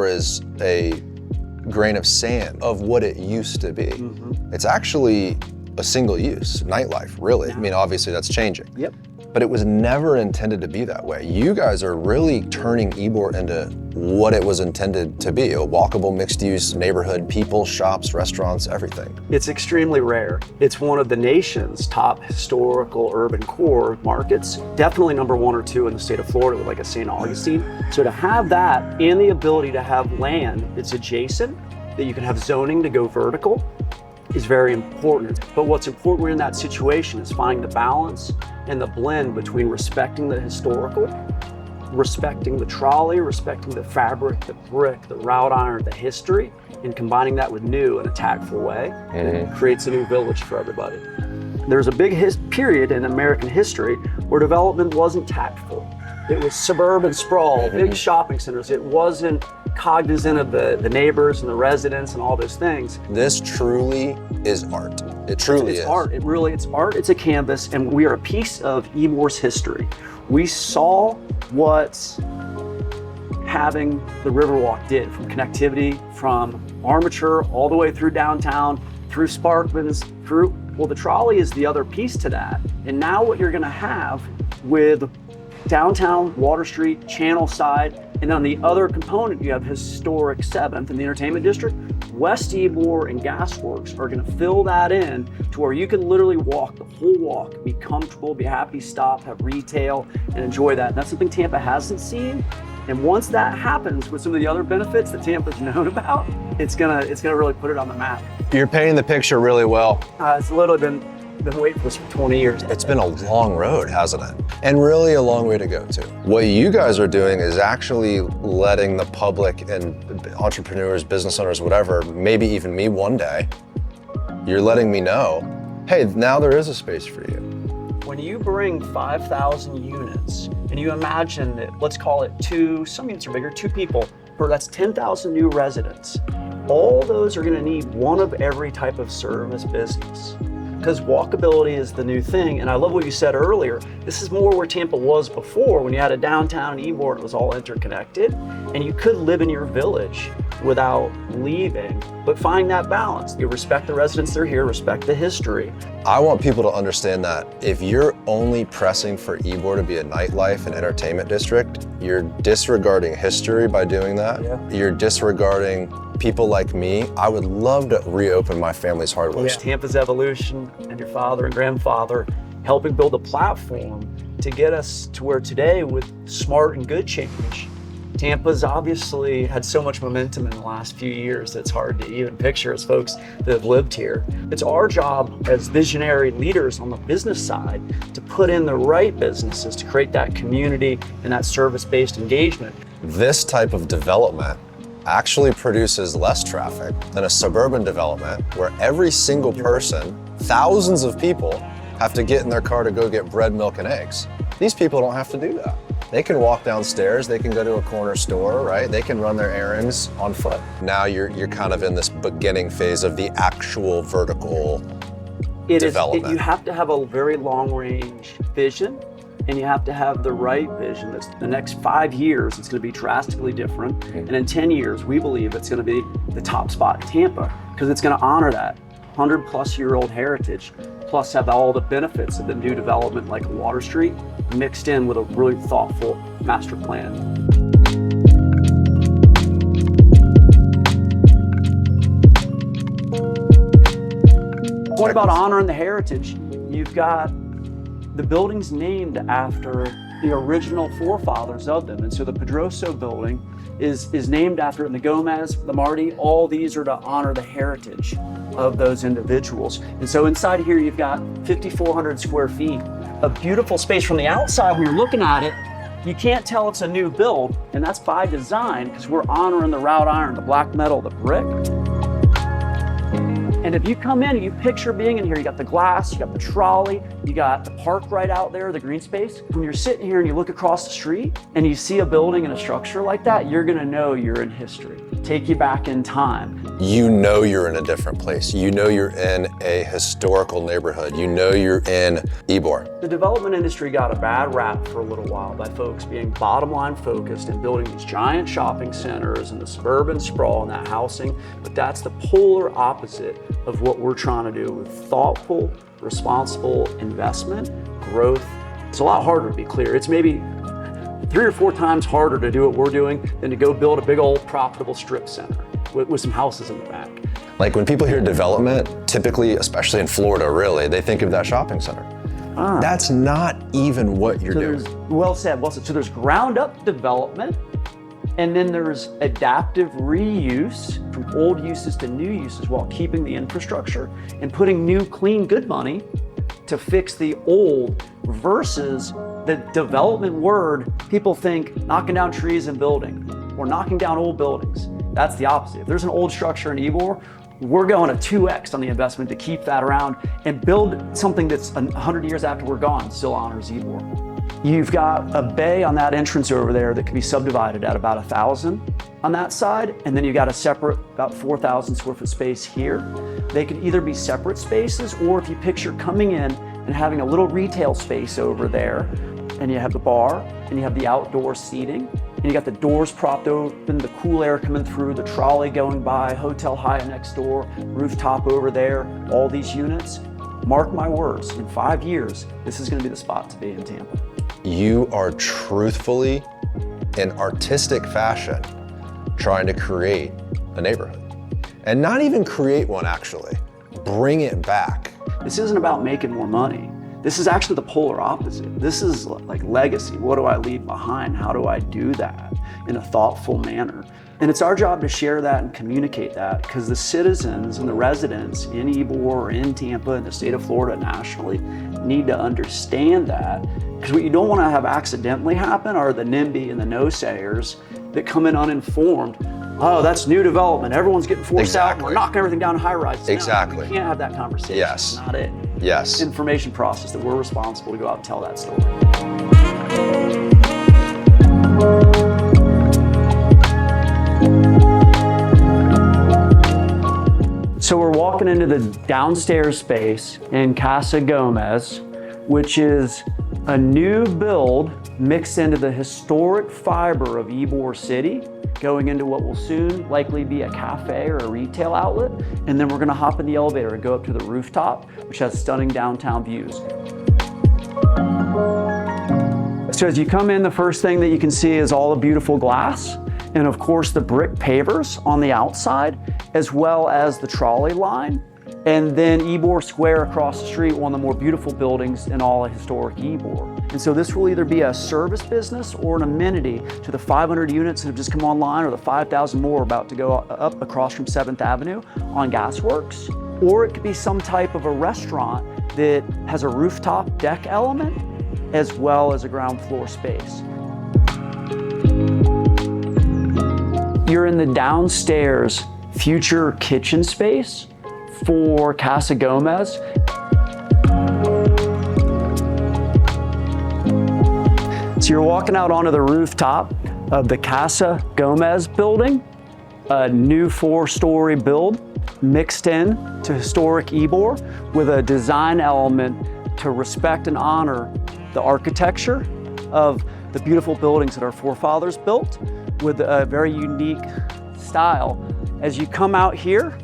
is a grain of sand of what it used to be. Mm-hmm. It's actually a single use nightlife, really. I mean, obviously that's changing. Yep. But it was never intended to be that way. You guys are really turning Ybor into what it was intended to be, a walkable mixed-use neighborhood, people, shops, restaurants, everything. It's extremely rare. It's one of the nation's top historical urban core markets, definitely number 1 or 2 in the state of Florida with like a St. Augustine. So to have that and the ability to have land that's adjacent, that you can have zoning to go vertical, is very important. But what's important in that situation is finding the balance and the blend between respecting the historical, respecting the trolley, respecting the fabric, the brick, the wrought iron, the history, and combining that with new in a tactful way. It creates a new village for everybody. There's a big period in American history where development wasn't tactful. It was suburban sprawl, big shopping centers. It wasn't cognizant of the neighbors and the residents and all those things. This truly is art. It truly is. It's art. It's art. It's a canvas, and we are a piece of Ybor's history. We saw what having the Riverwalk did, from connectivity, from Armature all the way through downtown, through Sparkman's, well, the trolley is the other piece to that. And now what you're gonna have with downtown, Water Street, Channel Side, and on the other component, you have historic 7th in the entertainment district. West Ybor and Gasworks are gonna fill that in to where you can literally walk the whole walk, be comfortable, be happy, stop, have retail, and enjoy that. And that's something Tampa hasn't seen. And once that happens with some of the other benefits that Tampa's known about, it's gonna really put it on the map. You're painting the picture really well. It's literally been waiting for this for 20 years. It's been a long road, hasn't it? And really a long way to go too. What you guys are doing is actually letting the public and entrepreneurs, business owners, whatever, maybe even me one day, you're letting me know, hey, now there is a space for you. When you bring 5,000 units and you imagine that, let's call it 2, some units are bigger, 2 people, that's 10,000 new residents. All those are gonna need one of every type of service business, because walkability is the new thing. And I love what you said earlier. This is more where Tampa was before, when you had a downtown Ybor, it was all interconnected, and you could live in your village without leaving, but find that balance. You respect the residents that are here, respect the history. I want people to understand that if you're only pressing for Ybor to be a nightlife and entertainment district, you're disregarding history by doing that. Yeah. You're disregarding people like me. I would love to reopen my family's hardware store. Tampa's evolution and your father and grandfather helping build a platform to get us to where today with smart and good change. Tampa's obviously had so much momentum in the last few years that it's hard to even picture as folks that have lived here. It's our job as visionary leaders on the business side to put in the right businesses to create that community and that service-based engagement. This type of development actually produces less traffic than a suburban development where every single person, thousands of people, have to get in their car to go get bread, milk, and eggs. These people don't have to do that. They can walk downstairs, they can go to a corner store, right? They can run their errands on foot. Now you're kind of in this beginning phase of the actual vertical development. You have to have a very long-range vision, and you have to have the right vision. That's the next 5 years, it's gonna be drastically different. And in 10 years, we believe it's gonna be the top spot in Tampa, because it's gonna honor that 100-plus-year-old heritage, plus have all the benefits of the new development like Water Street, mixed in with a really thoughtful master plan. What about honoring the heritage? You've got the buildings named after the original forefathers of them. And so the Pedroso building is named after it, and the Gomez, the Marty, all these are to honor the heritage of those individuals. And so inside here, you've got 5,400 square feet, a beautiful space. From the outside, when you're looking at it, you can't tell it's a new build, and that's by design, because we're honoring the wrought iron, the black metal, the brick. And if you come in and you picture being in here, you got the glass, you got the trolley, you got the park right out there, the green space. When you're sitting here and you look across the street and you see a building and a structure like that, you're gonna know you're in history. take you back in time. You know you're in a different place. You know you're in a historical neighborhood. You know you're in Ybor. The development industry got a bad rap for a little while by folks being bottom line focused and building these giant shopping centers and the suburban sprawl and that housing. But that's the polar opposite of what we're trying to do with thoughtful, responsible investment, growth. It's a lot harder to be clear. It's maybe 3 or 4 times harder to do what we're doing than to go build a big old profitable strip center with some houses in the back. Like when people hear development, typically, especially in Florida, really, they think of that shopping center. That's not even what you're doing. Well said, well said. So there's ground up development, and then there's adaptive reuse from old uses to new uses while keeping the infrastructure and putting new, clean, good money to fix the old versus the development word. People think knocking down trees and building or knocking down old buildings. That's the opposite. If there's an old structure in Ybor, we're going to 2x on the investment to keep that around and build something that's 100 years after we're gone still honors Ybor. You've got a bay on that entrance over there that can be subdivided at about 1,000 on that side, and then you've got a separate about 4,000 square foot space here. They could either be separate spaces, or if you picture coming in and having a little retail space over there, and you have the bar, and you have the outdoor seating, and you got the doors propped open, the cool air coming through, the trolley going by, Hotel Hyatt next door, rooftop over there, all these units. Mark my words, in 5 years, this is gonna be the spot to be in Tampa. You are truthfully, in artistic fashion, trying to create a neighborhood. And not even create one, actually. Bring it back. This isn't about making more money. This is actually the polar opposite. This is like legacy. What do I leave behind? How do I do that in a thoughtful manner? And it's our job to share that and communicate that, because the citizens and the residents in Ybor or in Tampa and the state of Florida nationally need to understand that. Because what you don't want to have accidentally happen are the NIMBY and the no-sayers that come in uninformed. Oh, that's new development. Everyone's getting forced out and we're knocking everything down high rise. Exactly. You can't have that conversation. Yes. That's not it. Yes. Information process that we're responsible to go out and tell that story. So we're walking into the downstairs space in Casa Gomez, which is a new build mixed into the historic fiber of Ybor City, going into what will soon likely be a cafe or a retail outlet. And then we're gonna hop in the elevator and go up to the rooftop, which has stunning downtown views. So as you come in, the first thing that you can see is all the beautiful glass, and of course the brick pavers on the outside, as well as the trolley line. And then Ybor Square across the street, one of the more beautiful buildings in all of historic Ybor. And so this will either be a service business or an amenity to the 500 units that have just come online, or the 5,000 more about to go up across from 7th Avenue on Gasworks. Or it could be some type of a restaurant that has a rooftop deck element as well as a ground floor space. You're in the downstairs future kitchen space for Casa Gomez. So you're walking out onto the rooftop of the Casa Gomez building, a new 4-story build mixed in to historic Ybor with a design element to respect and honor the architecture of the beautiful buildings that our forefathers built with a very unique style. As you come out here,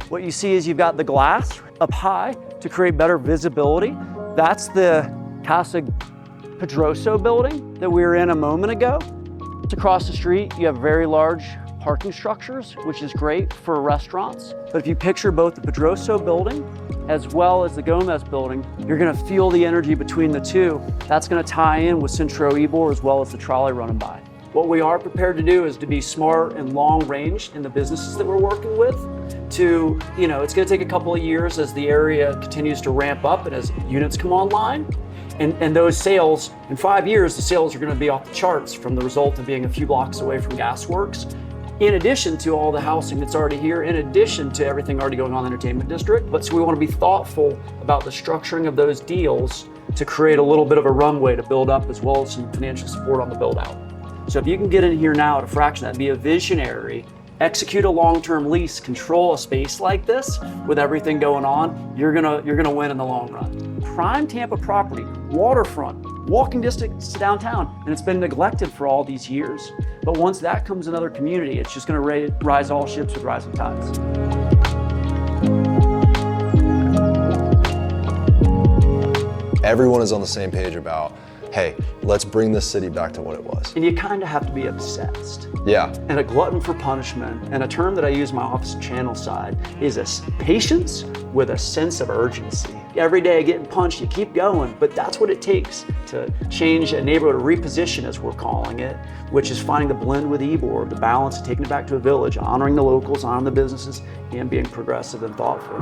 what you see is you've got the glass up high to create better visibility. That's the Casa Pedroso building that we were in a moment ago. Across the street, you have very large parking structures, which is great for restaurants. But if you picture both the Pedroso building as well as the Gomez building, you're gonna feel the energy between the two. That's gonna tie in with Centro Ybor as well as the trolley running by. What we are prepared to do is to be smart and long range in the businesses that we're working with. It's gonna take a couple of years as the area continues to ramp up and as units come online. And those sales, in 5 years, the sales are gonna be off the charts from the result of being a few blocks away from Gasworks, in addition to all the housing that's already here, in addition to everything already going on in the entertainment district. But so we wanna be thoughtful about the structuring of those deals to create a little bit of a runway to build up, as well as some financial support on the build out. So if you can get in here now at a fraction, that'd be a visionary execute a long-term lease, control a space like this with everything going on, you're gonna win in the long run. Prime Tampa property, waterfront, walking distance to downtown, and it's been neglected for all these years. But once that comes another community, it's just gonna rise all ships with rising tides. Everyone is on the same page about, hey, let's bring this city back to what it was. And you kind of have to be obsessed. Yeah. And a glutton for punishment, and a term that I use in my office channel side, is a patience with a sense of urgency. Every day getting punched, you keep going, but that's what it takes to change a neighborhood, reposition as we're calling it, which is finding the blend with Ybor, the balance, taking it back to a village, honoring the locals, honoring the businesses, and being progressive and thoughtful.